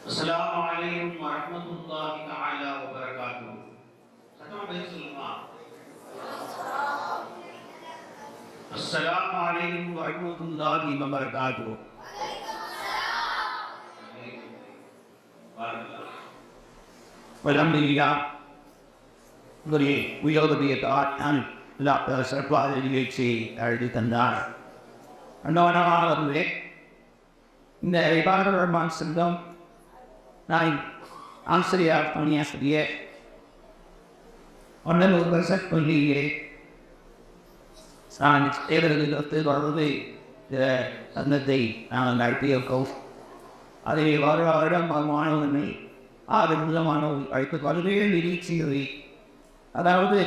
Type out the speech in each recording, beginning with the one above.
Assalamualaikum warahmatullahi taala wabarakatuh. Sama baik semua. Assalamualaikum warahmatullahi wabarakatuh. Alhamdulillah. Beri உயர்வுடைய தாழ்நாள் சிறப்பாக நிகழ்ச்சி அழுதி தந்தார். அன்னவனே இந்த இபாதுர் ரஹ்மான் செல்வம் நான் ஆசிரியர் பணியாசிரியர் ஒன்றில் ஒரு வருஷம் சொல்லியே நான் தேர்தலில் வருவது சந்தத்தை நாங்கள் நடத்தியிருக்கோம். அதை வருடம் மாணவனை 6 மாணவர்கள் அழைத்து பல்வேறு நிகழ்ச்சிகளை அதாவது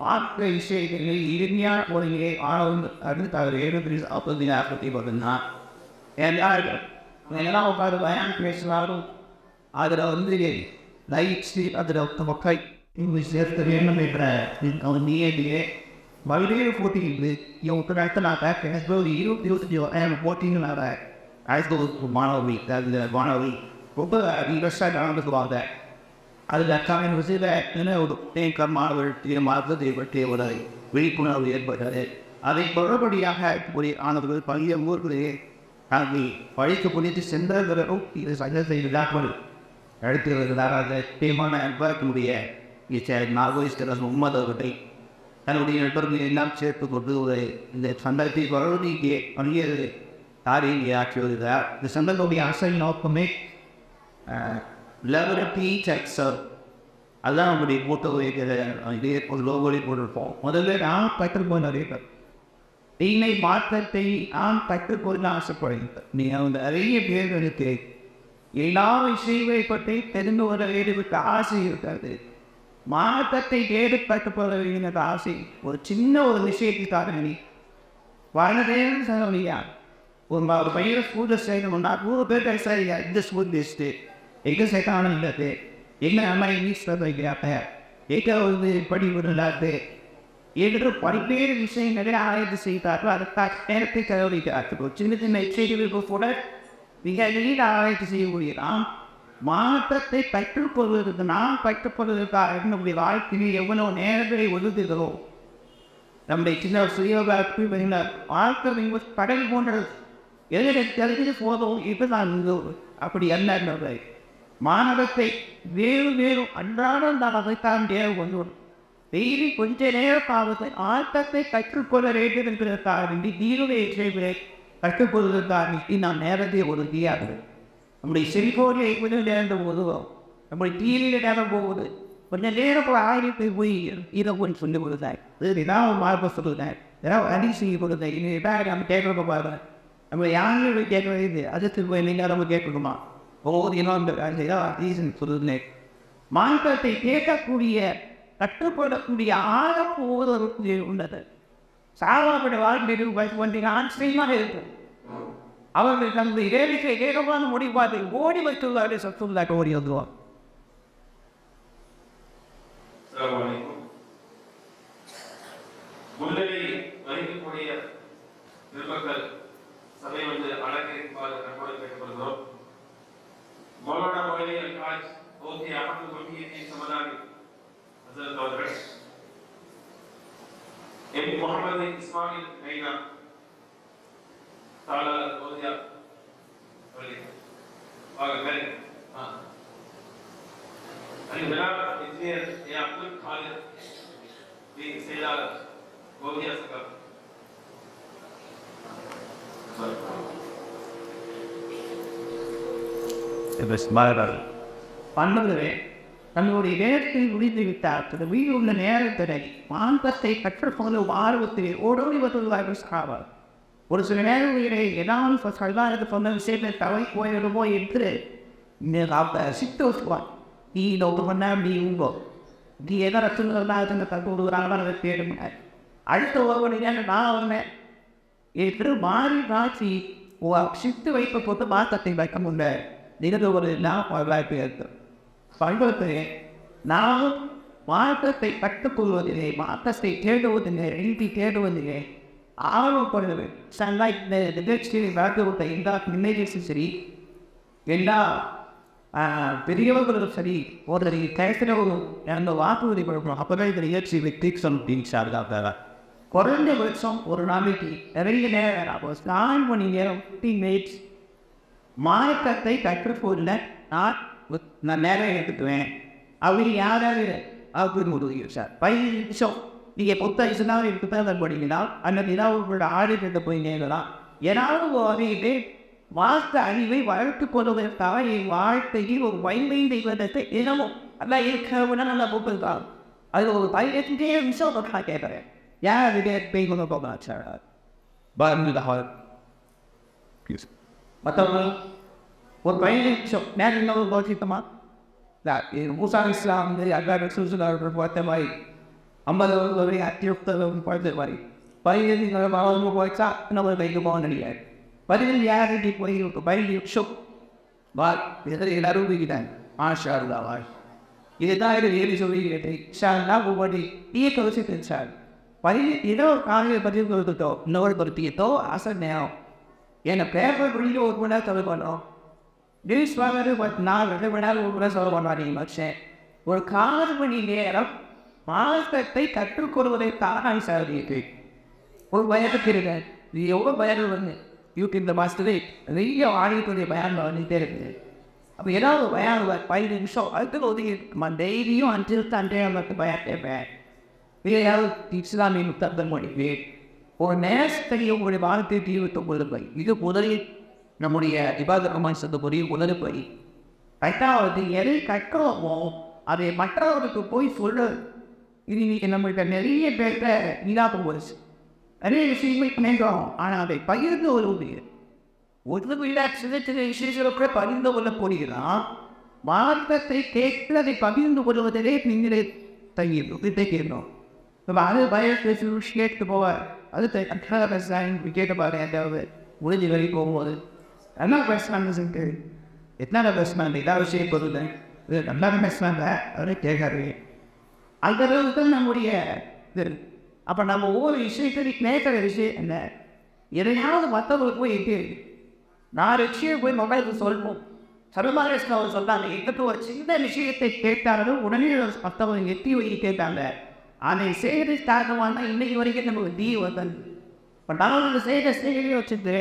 பார்க்க விஷயங்களில் இறுதியான முறையிலே ஆணவர்கள் அடுத்து அவர் 740 பார்த்தீங்கன்னா எல்லாரும் எல்லாம் உட்காந்து பயம் பேசினாலும் அதில் லைட்ஸு அதில் மக்கள் இங்கிலீஷ் சேர்த்து வேணும் என்ற நீயே பல்வேறு போட்டிகள் இவங்க நடத்தினாங்க. 20-25 போட்டிங்களாக ஹைஸ்கூல் மாணவி மாணவி ரொம்ப இன்ட்ரெஸ்டாக நடந்துக்குவாங்க. அதில் காலையில் விஷயத்தில் ஒரு தேக்கம் மாணவர்கள் பற்றி ஒரு விழிப்புணர்வு ஏற்பட்டது. அதை தொடர்படியாக ஒரு ஆனவர்கள் பழைய ஊர்களிலே நாங்கள் படிக்க புரிந்து சென்றவர்களும் இது சங்கத்தை விழாக்கள் அடுத்து வருகிறார். தீமான பார்க்கக்கூடிய நாகோஸ்வரர் உம்மதவர்களை தன்னுடைய நண்பர்கள் எல்லாம் சேர்த்து கொண்டு ஒரு இந்த சங்கத்தை வளர்ச்சிக்கு பணியேறு தாரியை ஆற்றி வருகிறார். இந்த சங்கத்துடைய அசல் நோக்கமே லெவரட்டி டெக்ஸர் அதுதான் நம்முடைய மூத்த ஒரு லோகோலி போட்டிருப்போம். முதல்ல நான் கற்றுக்கொள்ள நிறைய பேர் நீனை மாற்றத்தை நான் கற்றுக்கொள்ள ஆசைப்படுகிறேன். நீங்கள் நிறைய பேர்களுக்கு எல்லா விஷயங்களை பற்றி தெரிந்து வர வேண்டுவிட்ட ஆசை இருக்காது. மாற்றத்தை தேடி கற்றுக்கொள்ள வேண்டிய ஆசை ஒரு சின்ன ஒரு விஷயத்துக்காக நீ வளரேன்னு சொல்லியா ஒரு பையனை ஸ்கூலில் செய்யணும்னா 100 பேர் சரியா இந்த ஸ்கூல் பெஸ்ட்டு எங்கே சேர்த்தாலும் இல்லாது எங்கே அம்மா இங்கிலீஷ் வைக்கிறாப்ப எங்கே வந்து படி விடலாது என்று பல்வேறு விஷயங்களை ஆராய்ச்சி செய்தார்கள். அதற்காக நேரத்தை செலவழிக்கிறார்கள். சின்ன சின்ன செய்திகளுக்கு கூட மிக எளிய ஆராய்ச்சி செய்யக்கூடியதான். மாற்றத்தை கற்றுக்கொள்வதற்கு நாம் கற்றுக்கொள்வதற்காக நம்முடைய வாழ்க்கையில் எவ்வளோ நேரங்களை ஒதுக்குகிறோம். நம்முடைய சின்ன சுயோகாக்கு வாழ்க்கை கடல் போன்றது எதிரை தெரிஞ்சு போதும் இது நான் அப்படி அல்ல. மாணவத்தை வேறு வேறு அன்றாடம் நாம் அதைத்தான் தேவை கொண்டு வரும். டெய்லி கொஞ்ச நேரத்தாவது ஆட்டத்தை கற்றுக்கொள்ள வேண்டும் என்பதற்காக வேண்டி தீருடைய விஷயங்களை கற்றுக்கொள்வதற்காக நாம் நேரத்தை ஒதுக்கியாது. நம்முடைய செல்போனில் எப்போது நேரம் போதுவோம், நம்முடைய டிவியில் நேரம் போகுது. கொஞ்சம் நேரம் ஆயிரத்தை போய் இதை கொஞ்சம் சொல்லி கொடுத்தாய் இதுதான் ஒரு மார்பை சொல்லுதேன் ஏதாவது அடி செய்ய கொடுத்தேன். இதான் நம்ம கேட்கறப்ப பாருங்க நம்ம யாரும் கேட்க வேண்டியது அதுக்கு போய் நீங்கள் நம்ம கேட்கணுமா ஒவ்வொரு இன்னொன்று ரீசன் சொல்லுதேன். மாற்றத்தை கேட்கக்கூடிய கற்றுக்கொள்ளக்கூடிய ஆழம் ஒவ்வொரு உள்ளது. சாவாப்பட வாழ்க்கை ஆச்சரியமாக இருக்கும். அவர்கள் அந்த இறைவிக்கை ஏகமான முடிவாதை ஓடி வைத்துள்ளாரு சத்துள்ளாக்க ஓடி வந்துவார். முன்னணி வகிக்கக்கூடிய நிர்மக்கள் சபை வந்து அலங்கரிக்குமாறு கற்பனை கேட்கப்படுகிறோம். மௌலானா மொஹலி அல்-ஹாஜ் ஓகே அகமது கொள்கையை சமதானி ஹசரத் அவர்கள் எம் முகமது இஸ்மாயில் மைனா தாலா ஓதியா வலி வாங்க الجناب انجينير يا عبد الخالق في سيارة وهي سكر பண்புகளே தன்னுடைய நேரத்தை முடிந்து விட்டார். வீடு உள்ள நேரத்தினை மாந்தத்தை கற்றுக்கொள்ள ஆர்வத்தில் ஓடோடி வருவார். ஒரு சில நேரங்களிலே ஏதாவது சல்லாத சொன்ன விஷயத்தை தவை போயிடுமோ என்று சித்து வச்சுவான். நீ ஒரு பண்ண அப்படி உங்கோ நீ எதை ரத்துனா கற்றுடுறாங்க தேடுங்க. அடுத்த ஒரு நான் வந்தேன் என்று மாறி காட்சி சித்து வைப்பை போட்டு மாற்றத்தை வைக்க முடியல. நிகழ்வு ஒரு வாய்ப்பு இருக்கு. பண்புகளே நாம் மாற்றத்தை கற்றுக்கொள்வதில்லை, மாற்றத்தை தேடுவதில்லை, எழுதி தேடுவதில்லை, ஆர்வப்படுவது. இந்த நிகழ்ச்சியை பார்த்து எல்லா நிலைகளும் சரி எல்லா பெரியவர்களும் சரி ஒருத்தர் கேட்கிற ஒரு அந்த வாக்குறுதி கொடுக்கணும். அப்போ தான் இதில் இயற்சி வித்திக் சொல்லிட்டு குறைஞ்ச வருஷம் ஒரு நாளைக்கு நிறைய நேரம் 4 மணி நேரம் 15 மினிட்ஸ் மார்க்கத்தை கற்றுக்கொள்ள நான் நேரம் எடுத்துக்குவேன். அப்படி யாராவது அப்படின்னு உதவி சார் 15 நிமிஷம் நீங்கள் புத்தகம் புத்தகம் படிங்கன்னா அந்த நிலாவுகளோட ஆடிட்டு போய் நேரலாம். ஏதாவது வகையிலே வார்த்தை அறிவை வளர்த்து கொள்வதற்காக என் வாழ்க்கையில் ஒரு வயமை தெய்வத்தை தினமும் எல்லாம் இருக்கிறவனா நல்லா போக்குதான். அது ஒரு 15 நிமிஷம் நான் கேட்குறேன். யார் அது போய் கொண்டு போகலாம் சார் மற்றவங்க ஒரு 15 நிமிஷம் நேரம் யோசித்தமா மூசா இஸ்லாம் அல்லா சுற்றுலா பார்த்த மாதிரி 50 அத்தியுக்தம் பார்த்த மாதிரி 15 போய்ச்சா நம்ம கைக்கு போக நினைக்காது. 15 யார்கிட்ட போய் 15 நிமிஷம் எல்லாரும் போய்கிட்டாங்க. ஆஷா இருந்தாவா இதுதான் இது ஏறி சொல்லி கேட்டேன் ஷார்னா ஒவ்வொரு இயக்க வச்சுட்டு சார் 15 ஏதோ காலையில் 15 கொடுத்துட்டோ இன்னொரு பொறுத்தியத்தோ ஆசை நேரம் என்னை பேப்பர் புரிஞ்சு 1 மணி நேரம் சொல்ல பண்ணோம். நியூஸ் வாங்குறது 2 மணி நேரம் 1 மணி நேரம் சொல்ல பண்ணுவாங்க. மனுஷன் ஒரு 4 மணி நேரம் மார்க்கத்தை கற்றுக்கொள்வதற்காக சாதிக்கு ஒரு பயத்துக்கு இருக்க இது எவ்வளோ பயம் வந்து யூடியூப்ல மாஸ்டரே நிறைய ஆடியக்கூடிய பயம் வந்துகிட்டே இருக்குது. அப்போ ஏதாவது பயம் 15 நிமிஷம் அதுக்கு ஒதுக்கி டெய்லியும் 5 பயம் கேட்பேன். வேறு இஸ்லாமிய முத்தம் மொழி ஒரு நேரத்தை உங்களுடைய வாழ்க்கை தீவிரத்தை இது முதலில் நம்முடைய இபாதுர் ரஹ்மான் சந்தபுரிய உணர்வை. 8வது எதை கற்கிறோமோ அதை மற்றவர்களுக்கு போய் சொல்ல. இது நம்மளுக்கு நிறைய பேர்கிட்ட இல்லாத போச்சு. நிறைய விஷயங்கள் நினைக்கிறோம் ஆனால் அதை பகிர்ந்து ஒரு சின்ன சின்ன விஷயங்களை பகிர்ந்து கொள்ள போகிறோம். மார்க்கத்தை கேட்டு அதை பகிர்ந்து கொள்வதிலே நீங்களே தங்கிடணும். அது பயத்தை கேட்டு போவார். அது கேட்ட பாரு ஏதாவது முடிஞ்சு வரை போகும்போது நல்லா பேசுகிறாங்க. எத்தனை பேசுனாங்க ஏதாவது விஷயம் பொருள் இது நல்லா பேசுனாங்க அவரே கேட்காரு. அந்த அளவுக்கு தான் நம்முடைய இது. அப்போ நம்ம ஒவ்வொரு விஷயத்தையும் கேட்குற விஷயம் என்ன எதையாவது மற்றவங்களுக்கு போய் எட்டு 4 விஷயம் போய் மொபைலுக்கு சொல்லணும். சர்வமாரேஷன் அவர் சொன்னாங்க எங்களுக்கு ஒரு சின்ன விஷயத்தை கேட்டாலும் உடனே மற்றவங்க எட்டி வைக்க கேட்டாங்க. அதை செய்கிற காரணமாக இன்னைக்கு வரைக்கும் நமக்கு தீ வந்தது. இப்போ நாங்கள் செய்கிற செயலையும் வச்சுட்டு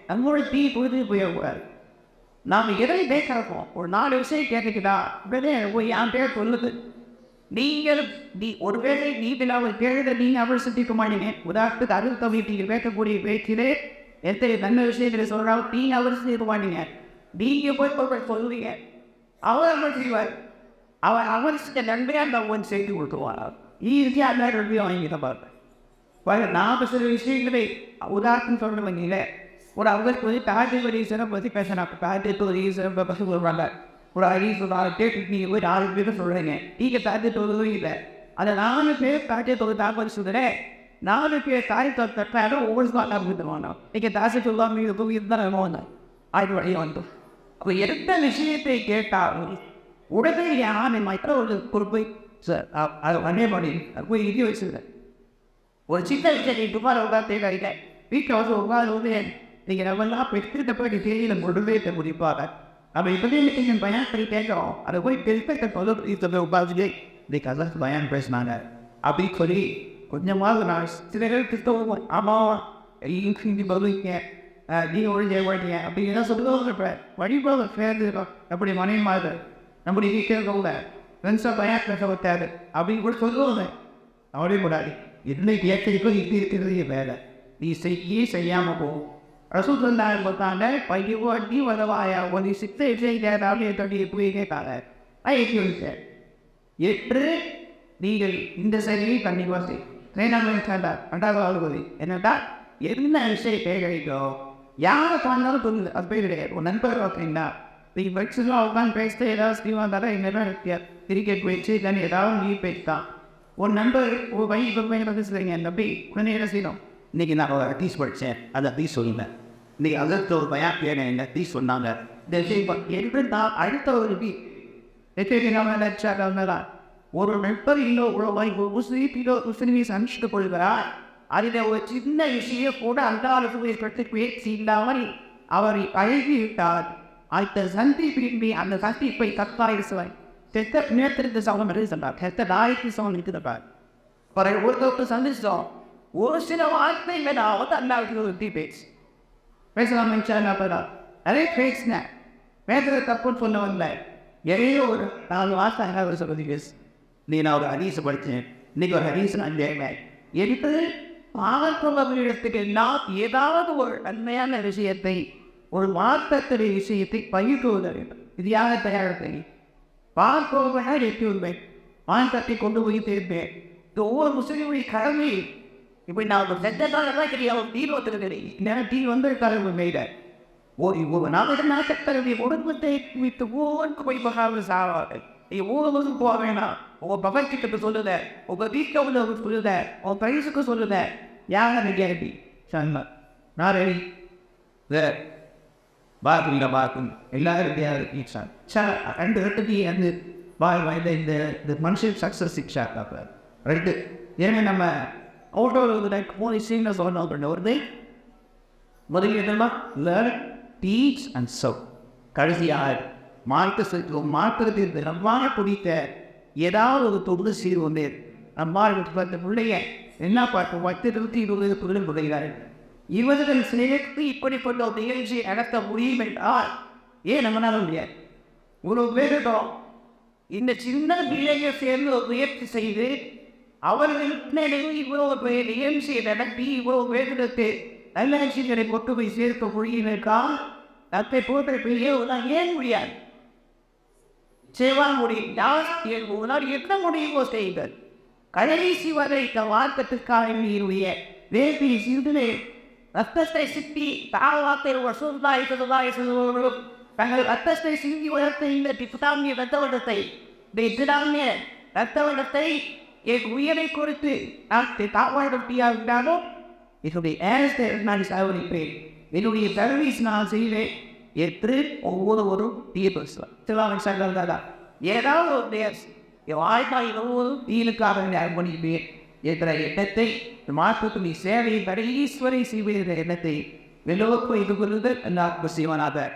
நம்மளோட தீ பொழுது போயிடக்கூடாது. நாம் எதை கேட்குறோம் ஒரு 4 விஷயம் கேட்டுக்கிட்டா உடனே போய் என் பேர் சொல்லுது. நீங்கள் ஒருவேளை நீங்கள் கேள்வி நீங்கள் அவள் சிந்திக்க மாட்டீங்க. உதாரணத்துக்கு அருள் நீங்கள் பேசக்கூடிய பேச்சிலே எத்தனை நல்ல விஷயங்களை சொல்கிறாலும் நீங்கள் அவர் சிந்திக்க மாட்டீங்க. நீங்கள் போய் சொல்லுவீங்க அவர் செய்வார். அவர் நன்மையாக அந்த ஒன்று செய்து கொடுத்துருவார். ஈஸியாக அந்த நன்மையை வாங்கிட்ட பார்ப்பேன். நாம் சில விஷயங்களை உதாரணம் சொல்கிறவங்கள ஒரு அவங்களுக்கு வந்து தாஜ் ரீசனை பற்றி பேசுகிறாங்க. தாஜ் ரீசன் பற்றி சொல்கிறாங்க. ஒரு 5 கேட்டு நீங்கள் போய் 4 பேர் சொல்கிறீங்க. நீங்கள் தாஜ் தொகுதும் இல்லை. அந்த 4 பேர் தாஜ் தொகுதி தாப்பது சொல்கிறேன். 4 பேர் தாய் தட்டாலும் ஒவ்வொரு சாப்பிட்டு வேணும். நீங்கள் தாஜ் சொல்லாமல் நீங்கள் தொகுதி தான் வேணும். ஆய்வு வழியை வந்தோம். அப்போ எந்த விஷயத்தை கேட்டாலும் உடனே யானை மற்ற ஒரு பொறுப்பை சார் அதை வந்தே பண்ணி அது போய் இது வச்சுருக்கேன். ஒரு சின்ன விஷயத்தை துமார உட்காந்து கேட்க வீட்டில் வந்து உட்காந்து நீங்கள் நம்மளாம் பெற்றுக்கிட்ட போய் தேதியில் முழுவே முடிப்பாங்க. நம்ம இப்போதே நீங்கள் பயன் பண்ணி கேட்குறோம். அதை போய் பெருத்த சொல்ல உட்காந்து இன்னைக்கு அதான் பயன் பேசினாங்க அப்படின்னு சொல்லி கொஞ்சமாவது நான் சில பேருக்கு ஆமாம் இங்கே பதிலுங்க நீங்கள் ஒழிஞ்ச மாட்டீங்க அப்படிங்கிற சொல்லுவாங்க. இப்போ வழிபாடு சேர்ந்துருக்கோம் அப்படி மனைவி மாதிரி நம்முடைய வீட்டில் ஃப்ரெண்ட்ஸாக பயன் பேச வைத்தாரு அப்படின்னு கூட சொல்லுவாங்க. அவரே கூடாது இன்னைக்கு ஏற்றிக்கும் இது இருக்கிறது வேலை நீ செய்யாமல் போகும். ரசூல் பார்த்தாங்க பையவாட்டி வரவாயா ஒரு சித்த தொட்டி போய் கேட்காங்க. சார் என்று நீங்கள் இந்த செயலியை கண்டிப்பாக செய்யண்டார் 2வது என்னட்டா என்ன விஷயம் கேட்கோ யாரை தாண்டாலும் சொல்லுது அது போய் கிடையாது. ஒரு நண்பர் பார்த்தீங்கன்னா நீங்கள் பைக்ஸ்லாம் உட்காந்து பேசிட்டு ஏதாவது ஸ்ரீவா இருந்தாலும் என்னென்ன கிரிக்கெட் போயிடுச்சு இல்லைன்னு ஏதாவது நீ பேசிட்டான். ஒரு நண்பர் ஒரு பையன் இப்போ பையனை பேசுகிறீங்க நம்பி உடனே என்ன செய்யணும். இன்றைக்கி நான் ஒரு அட்டீஸ் படித்தேன் அதை அப்படி சொல்லுங்கள். இன்றைக்கி அதற்கு ஒரு பையன் பேர் என்ன அப்படி சொன்னாங்க. இந்த விஷயம் என்று நான் அடுத்த ஒரு நினைச்சாதான் ஒரு நண்பர் இல்லை ஒரு முஸ்லீம் அனுஷ்டு கொள்கிறார். அதில் ஒரு சின்ன விஷயம் கூட அந்த அளவுக்கு பேசி இல்லாமல் அவரை அழகிவிட்டார். அந்த சந்திப்பின்பி அந்த சந்திப்பை கத்தாயிசுவை தெத்த நேரத்திற்கு சவனம் இருந்தார் தெத்த நாய்க்கு சவனம் இருக்கிறார் பிறகு ஒருத்தருக்கு சந்திச்சோம் ஒரு சில வார்த்தை வேணாவது அல்லாவுக்கு ஒரு டிபேட்ஸ் பேசலாம் அதே பேசினேன் பேசுகிற தப்புன்னு சொன்னவன்ல எதையோ ஒரு 4 வார்த்தை அவர் சொல்வது பேசு நீ நான் ஒரு ஹதீஸ் படித்தேன் இன்னைக்கு ஒரு ஹதீஸ் நான் கேட்பேன் எடுத்து பாகத்துவத்திற்கு எல்லாம் ஏதாவது ஒரு நன்மையான விஷயத்தை ஒரு மாற்றத்திலே விஷயத்தை பகிர்ந்து வேண்டும் இது யாரை தயாரித்தை பார்ப்பவர்களாக எட்டி வருவேன் மாற்றத்தை கொண்டு போய் சேர்ப்பேன் இது ஒவ்வொரு முஸ்லீமுடைய கடமை இப்படி நான் ஒரு செட்டதான் கிடையாது டீல் வந்துருக்கிறேன் நேரம் டீல் வந்து கடமை மேல ஒரு நாட்டத்தருடைய குடும்பத்தை விட்டு ஒவ்வொருக்கு போய் பகாமல் சாவார்கள் நீ ஒவ்வொருவரும் போக வேணாம் உங்கள் பகற்கிட்ட சொல்லுத உங்கள் வீட்டில் உள்ளவங்க சொல்லுத உங்கள் பரிசுக்கு சொல்லுத யாரை கேள்வி சொன்ன நான் ரெடி பார்க்குங்க எல்லாரும் சார் சார் 2 ரெண்டுக்கு அந்த வாய்ந்த இந்த மனுஷன் சக்ஸஸ் சிக்ஷா ரெண்டு ஏன்னா நம்ம அவுட்டோர் 3 சீனில் சொல்லணும் ஒரு முதல் என்னமா லேர்ன் டீச் அண்ட் சர்வ் கடைசியாக மாற்றுறதுக்கு நம்மால் பிடித்த ஏதாவது ஒரு தொண்டு சீர் வந்து நம்மால் அந்த பிள்ளைய என்ன பார்க்கும் 10-20 தொழில் பிள்ளைகள் இவர்கள் சேர்த்து இப்படிப்பட்ட ஒரு நிகழ்ச்சியை நடத்த முடியும் என்றால் ஏன் நம்மளால முடியாது ஒரு பேரிடம் இந்த சின்ன பிள்ளைகள் சேர்ந்து ஒரு முயற்சி செய்து அவர்கள் இவ்வளவு பேர் நிகழ்ச்சியை நடத்தி இவ்வளவு பேருக்கு நல்ல விஷயங்களை கொண்டு போய் சேர்க்க முடியும் என்றால் தத்தை போன்ற பெரியவர்கள் ஏன் முடியாது செய்வா முடியும் உங்களால் என்ன முடியுமோ செய்யுங்கள் கடைசி வரை இந்த வார்த்தத்திற்காக நீருடைய வேள்வி சிந்தனை ரத்தத்தை சிப்பி தாழ்வார்த்தை ஒரு சூழ்நாய் சொல்லுவோம் தங்கள் ரத்தத்தை சிந்தி உயர்த்த இந்த பித்தாமிய ரத்த வட்டத்தை இந்த ரத்த வட்டத்தை என் உயிரை குறித்து நான் தாழ்வாயிட்டாலும் என்னுடைய ஏரத்தை நான் சாவடிப்பேன் என்னுடைய சர்வீஸ் நான் செய்வேன் என்று ஒவ்வொருவரும் தீர்ப்பு ஏதாவது ஒரு நேர் என் வாழ்நாள் ஒவ்வொரு தீனுக்காக அர்ப்பணிப்பேன் என்ற எண்ணத்தை மாற்றுக்கு நீ சேவையை கடைஈஸ்வரை செய்வேன் என்ற எண்ணத்தை எல்லோருக்கும் இது கொள்வது எல்லாருக்கும் செய்வனாக